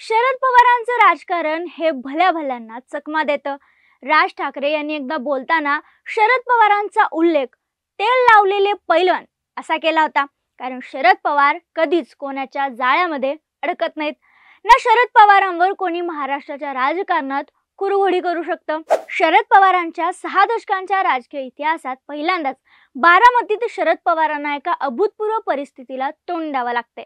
शरद पवारांचं राजकारण हे भल्या भल्यांना चकमा देतं। राज ठाकरे यांनी एकदा बोलताना शरद पवारांचा उल्लेख तेल लावलेले पैलवान असा केला होता, कारण शरद पवार कधीच कोणाच्या जाळ्यामध्ये अडकत नाहीत ना। शरद पवारांवर कोणी महाराष्ट्राच्या राजकारणात कुरघोडी करू शकतं। शरद पवारांच्या 6 दशकांच्या राजकीय इतिहासात पहिल्यांदाच बारामतीत शरद पवारांना एका अभूतपूर्व परिस्थितीला तोंड द्यावं लागते।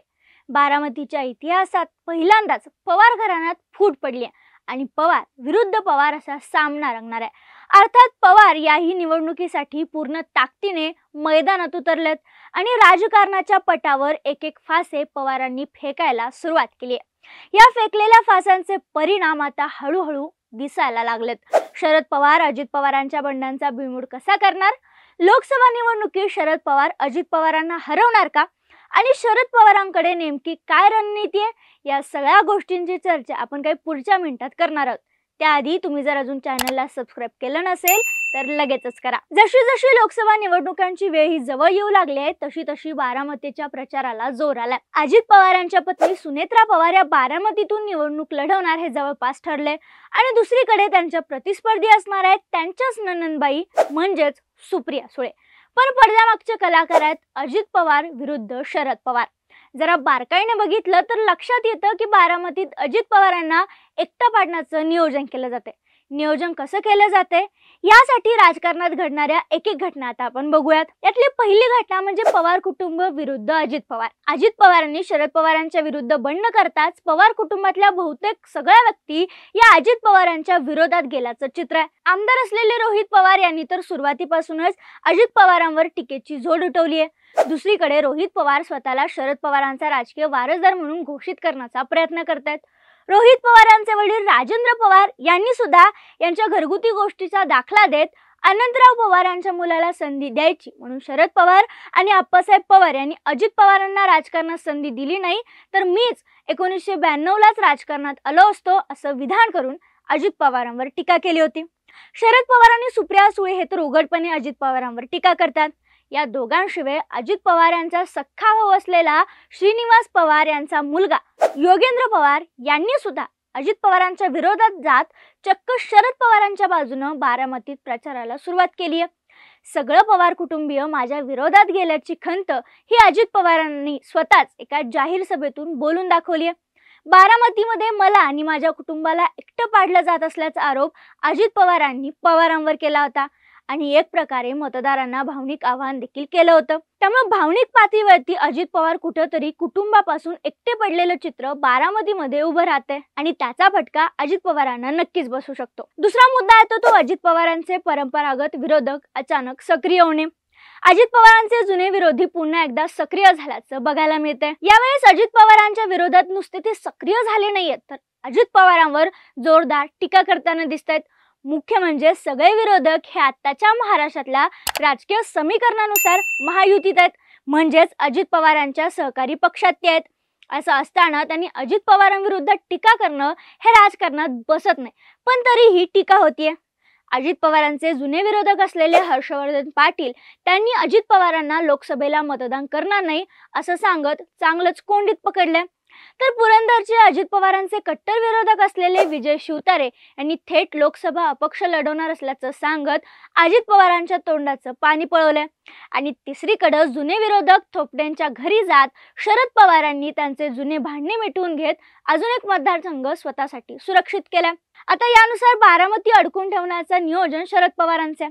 बारामतीच्या इतिहासात पहिल्यांदाच पवार घराण्यात फूट पडली आणि पवार विरुद्ध पवार असा सामना रंगणार आहे। अर्थात पवार याही निवडणुकीसाठी पूर्ण ताकदीने मैदानात उतरलेत आणि राजकारणाच्या पटावर एक एक फासे पवारांनी फेकायला सुरुवात केली आहे। या फेकलेल्या फासांचे परिणाम आता हळूहळू दिसायला लागलेत। शरद पवार अजित पवारांच्या बंडांचा बिमोड कसा करणार? लोकसभा निवडणुकीत शरद पवार अजित पवारांना हरवणार का? आणि शरद पवारांकडे नेमकी काय रणनीती आहे? या सगळ्या गोष्टींची चर्चा आपण काही पुढच्या मिनिटात करणार आहोत। त्याआधी तुम्ही जर अजून चॅनलला सबस्क्राइब केलं नसेल तर लगेचच करा। जशी जशी लोकसभा निवडणुकांची वेळ ही जवळ येऊ लागली आहे तशी तशी बारामतीच्या प्रचाराला जोर आलाय। अजित पवारांच्या पत्नी सुनेत्रा पवार या बारामतीतून निवडणूक लढवणार हे जवळपास ठरले आणि दुसरीकडे त्यांच्या प्रतिस्पर्धी असणार आहेत त्यांच्याच नणंदबाई म्हणजेच सुप्रिया सुळे। पण पडद्यामागचे कलाकार आहेत अजित पवार विरुद्ध शरद पवार। जरा बारकाईने बघितलं तर लक्षात येतं की बारामतीत अजित पवारांना एकटं पाडण्याचं नियोजन केलं जाते। नियोजन कसं केलं जाते यासाठी राजकारणात घडणाऱ्या एक एक घटना आता आपण बघूयात। यातली पहिली घटना म्हणजे पवार कुटुंब विरुद्ध अजित पवार। अजित पवारांनी शरद पवारांच्या विरुद्ध बंड करताच पवार कुटुंबातल्या बहुतेक सगळ्या व्यक्ती या अजित पवारांच्या विरोधात गेल्याचं चित्र आहे। आमदार असलेले रोहित पवार यांनी तर सुरुवातीपासूनच अजित पवारांवर टीकेची झोड उठवली आहे। दुसरीकडे रोहित पवार स्वतःला शरद पवारांचा राजकीय वारसदार म्हणून घोषित करण्याचा प्रयत्न करतात। रोहित पवारांचे वडील राजेंद्र पवार यांनी सुद्धा यांच्या घरगुती गोष्टीचा दाखला देत अनंतराव पवार यांच्या मुलाला संधी द्यायची म्हणून शरद पवार आणि आप्पासाहेब पवार यांनी अजित पवारांना राजकारणात संधी दिली नाही तर मीच 1992लाच राजकारणात आलो असतो असं विधान करून अजित पवारांवर टीका केली होती। शरद पवार आणि सुप्रिया सुळे हे तर उघडपणे अजित पवारांवर टीका करतात। या दोघांशिवाय अजित पवार यांचा सख्खा भाऊ असलेला श्रीनिवास पवार यांचा मुलगा योगेंद्र पवार यांनी सुद्धा अजित पवारांच्या विरोधात जात चक्क शरद पवारांच्या बाजूने बारामतीत प्रचाराला सुरुवात केली आहे। सगळं पवार कुटुंबीय माझ्या विरोधात गेल्याची खंत ही अजित पवारांनी स्वतःच एका जाहीर सभेतून बोलून दाखवली आहे। बारामतीमध्ये मला आणि माझ्या कुटुंबाला एकटं पाडलं जात असल्याचा आरोप अजित पवारांनी पवारांवर केला होता आणि एक प्रकारे मतदारांना भावनिक आव्हान देखील केलं होतं। त्यामुळे भावनिक पातळीवरती अजित पवार कुठेतरी कुटुंबापासून एकटे पडलेलं चित्र बारामतीमध्ये उभं राहते आणि त्याचा फटका अजित पवारांना नक्कीच बसू शकतो। दुसरा मुद्दा येतो तो अजित पवारांचे परंपरागत विरोधक अचानक सक्रिय होणे। अजित पवारांचे जुने विरोधी पुन्हा एकदा सक्रिय झाल्याचं बघायला मिळते। यावेळेस अजित पवारांच्या विरोधात नुसते ते सक्रिय झाले नाहीयेत तर अजित पवारांवर जोरदार टीका करताना दिसतात। मुख्य म्हणजे सगळे विरोधक हे आताच्या महाराष्ट्रातल्या राजकीय समीकरणानुसार महायुतीत आहेत, म्हणजेच अजित पवारांच्या सहकारी पक्षात ते आहेत। असं असताना त्यांनी अजित पवारांविरुद्ध टीका करणं हे राजकारणात बसत नाही, पण तरीही टीका होतीये। अजित पवारांचे जुने विरोधक असलेले हर्षवर्धन पाटील त्यांनी अजित पवारांना लोकसभेला मतदान करणार नाही असं सांगत चांगलंच कोंडीत पकडले। तर पुरंदरचे अजित पवारांचे कट्टर विरोधक असलेले विजय शिवतारे यांनी थेट लोकसभा अपक्ष लढवणार असल्याचं सांगत अजित पवारांच्या तोंडाचं पाणी पळवलंय। आणि तिसरीकडे जुने विरोधक थोपटेंच्या घरी जात शरद पवारांनी त्यांचे जुने भांडणे मिटवून घेत अजून एक मतदारसंघ स्वतःसाठी सुरक्षित केला। आता यानुसार बारामती अडकून ठेवण्याचं नियोजन शरद पवारांचे।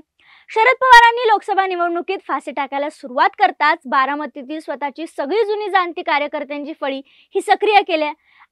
शरद पवारांनी लोकसभा निवडणुकीत फासे टाकायला सुरुवात करताच बारामतीतील स्वतःची सगळी जुनी जाणती कार्यकर्त्यांची फळी ही सक्रिय केली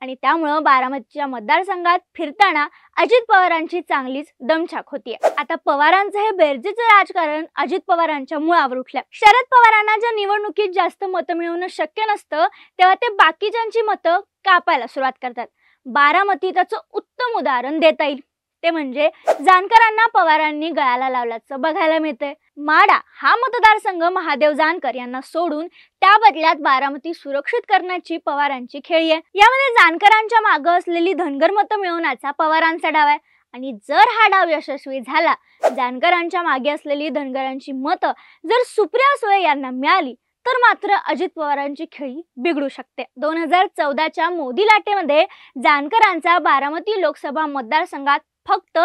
आणि त्यामुळे बारामतीच्या मतदारसंघात फिरताना अजित पवारांची चांगलीच दमछाक होतीये। आता पवारांचं हे बेरजेचं राजकारण अजित पवारांच्या मुळावर उठलं। शरद पवारांना ज्या निवडणुकीत जास्त मतं मिळवणं शक्य नसतं तेव्हा ते बाकीच्यांची मतं कापायला सुरुवात करतात। बारामती त्याचं उत्तम उदाहरण देता येईल ते म्हणजे जानकरांना पवारांनी गळाला लावल्याचं बघायला मिळते। माडा हा मतदारसंघ महादेव जानकर यांना सोडून त्या बदल्यात बारामती सुरक्षित करण्याची पवारांची खेळी आहे। यामध्ये जानकरांच्या मागे असलेली धनगर मतं मिळवण्याचा पवारांचा डाव आहे आणि जर हा डाव यशस्वी झाला, जानकरांच्या मागे असलेली धनगरांची मतं जर सुप्रिया सुळे यांना मिळाली तर मात्र अजित पवारांची खेळी बिघडू शकते. 2014च्या मोदी लाटेमध्ये जानकरांचा बारामती लोकसभा मतदारसंघात फक्त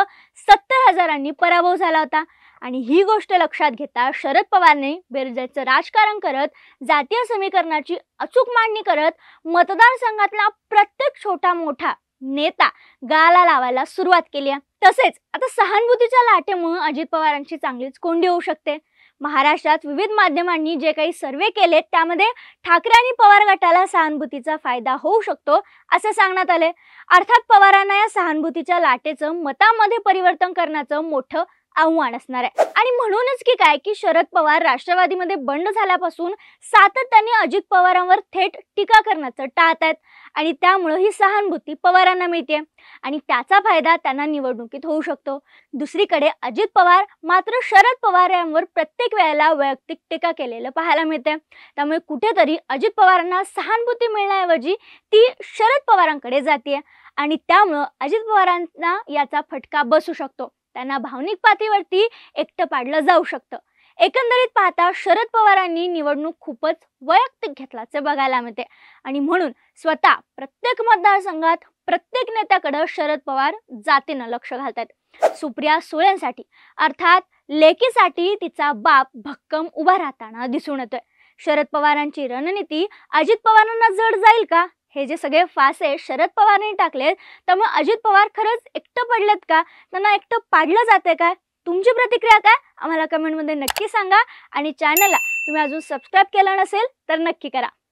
70,000 पराभव झाला होता. आणि ही गोष्ट लक्षात घेता शरद पवारने बेरजेचं राजकारण करत, जातीय समीकरणाची अचूक मांडणी करत मतदारसंघातला प्रत्येक छोटा मोठा नेता गाला लावायला सुरुवात केली आहे. तसेच आता सहानुभूतीच्या लाटेमुळे अजित पवारांची चांगलीच कोंडी होऊ शकते. महाराष्ट्रात विविध माध्यमांनी जे काही सर्वे केले त्यामध्ये ठाकरे आणि पवार गटाला सहानुभूतीचा फायदा होऊ शकतो असं सांगण्यात आले. अर्थात पवारांना या सहानुभूतीच्या लाटेचं मतामध्ये परिवर्तन करण्याचं मोठं आव्हान असणार आहे. आणि म्हणूनच की शरद पवार राष्ट्रवादीमध्ये बंड झाल्यापासून सातत्याने अजित पवारांवर थेट टीका करण्याचं टाळतायत आणि त्यामुळे ही सहानुभूती पवारांना मिळते आणि त्याचा फायदा त्यांना निवडणुकीत होऊ शकतो. दुसरीकडे अजित पवार मात्र शरद पवार यांवर प्रत्येक वेळेला वैयक्तिक टीका केलेलं पाहायला मिळते. त्यामुळे कुठेतरी अजित पवारांना सहानुभूती मिळण्याऐवजी ती शरद पवारांकडे जाते आणि त्यामुळे अजित पवारांना याचा फटका बसू शकतो. त्यांना भावनिक पातळीवरती एकटं पाडलं जाऊ शकतं. एकंदरीत पाहता शरद पवारांनी निवडणूक खूपच वैयक्तिक घेतल्याचे बघायला मिळते आणि म्हणून स्वतः प्रत्येक मतदारसंघात प्रत्येक नेत्याकडे शरद पवार जातीनं लक्ष घालतात. सुप्रिया सुळेंसाठी अर्थात लेकीसाठी तिचा बाप भक्कम उभा राहताना दिसून येतोय. शरद पवारांची रणनीती अजित पवारांना जड जाईल का? हे जे सगळे फासे शरद पवारांनी टाकलेत त्यामुळे अजित पवार खरंच एकटं पडलेत का? त्यांना एकटं पाडलं जाते काय? तुमची प्रतिक्रिया काय आम्हाला कमेंटमध्ये नक्की सांगा आणि चॅनलला तुम्ही अजून सबस्क्राईब केलं नसेल तर नक्की करा.